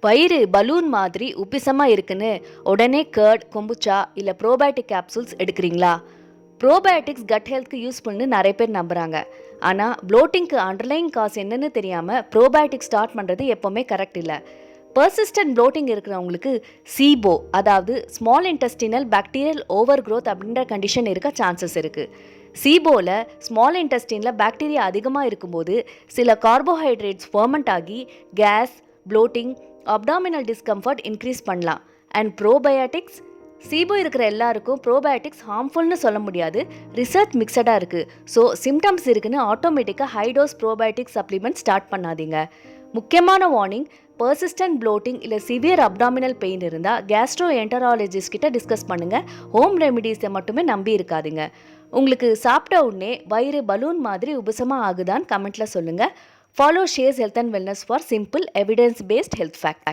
வயிறு பலூன் மாதிரி உப்பிசமாக இருக்குன்னு உடனே கர்ட் கொம்புச்சா இல்லை ப்ரோபயோட்டிக் கேப்சூல்ஸ் எடுக்கிறீங்களா? ப்ரோபயோட்டிக்ஸ் கட் ஹெல்த்க்கு யூஸ்ஃபுல்னு நிறைய பேர் நம்புகிறாங்க. ஆனால் ப்ளோட்டிங்க்கு அண்டர்லைங் காசு என்னன்னு தெரியாமல் ப்ரோபயோட்டிக் ஸ்டார்ட் பண்ணுறது எப்போவுமே கரெக்ட் இல்லை. பர்சிஸ்டன்ட் ப்ளோட்டிங் இருக்கிறவங்களுக்கு சீபோ, அதாவது small intestinal bacterial overgrowth அப்படின்ற கண்டிஷன் இருக்க சான்சஸ் இருக்குது. சீபோவில் ஸ்மால் இன்டெஸ்டினில் பாக்டீரியா அதிகமாக இருக்கும்போது சில கார்போஹைட்ரேட்ஸ் ஃபர்மெண்ட் ஆகி gas, bloating, abdominal discomfort increase பண்ணலாம். அண்ட் ப்ரோபயோட்டிக்ஸ், சீபோ இருக்கிற எல்லாருக்கும் ப்ரோபயோட்டிக்ஸ் ஹார்ம்ஃபுல்னு சொல்ல முடியாது. ரிசர்ச் மிக்சடாக இருக்குது. ஸோ சிம்டம்ஸ் இருக்குன்னு ஆட்டோமேட்டிக்காக ஹைடோஸ் ப்ரோபயோட்டிக் சப்ளிமெண்ட் ஸ்டார்ட் பண்ணாதீங்க. முக்கியமான வார்னிங், பர்சிஸ்டன்ட் ப்ளோட்டிங் இல்லை சிவியர் அப்டாமினல் பெயின் இருந்தால் கேஸ்ட்ரோ என்டராலஜிஸ்ட் கிட்ட டிஸ்கஸ் பண்ணுங்கள். ஹோம் ரெமிடிஸை மட்டுமே நம்பி இருக்காதுங்க. உங்களுக்கு சாப்பிட்ட உடனே வயிறு பலூன் மாதிரி உபசமாக ஆகுதான்னு கமெண்ட்டில் சொல்லுங்கள். Follow Shares Health and Wellness for simple evidence-based health facts.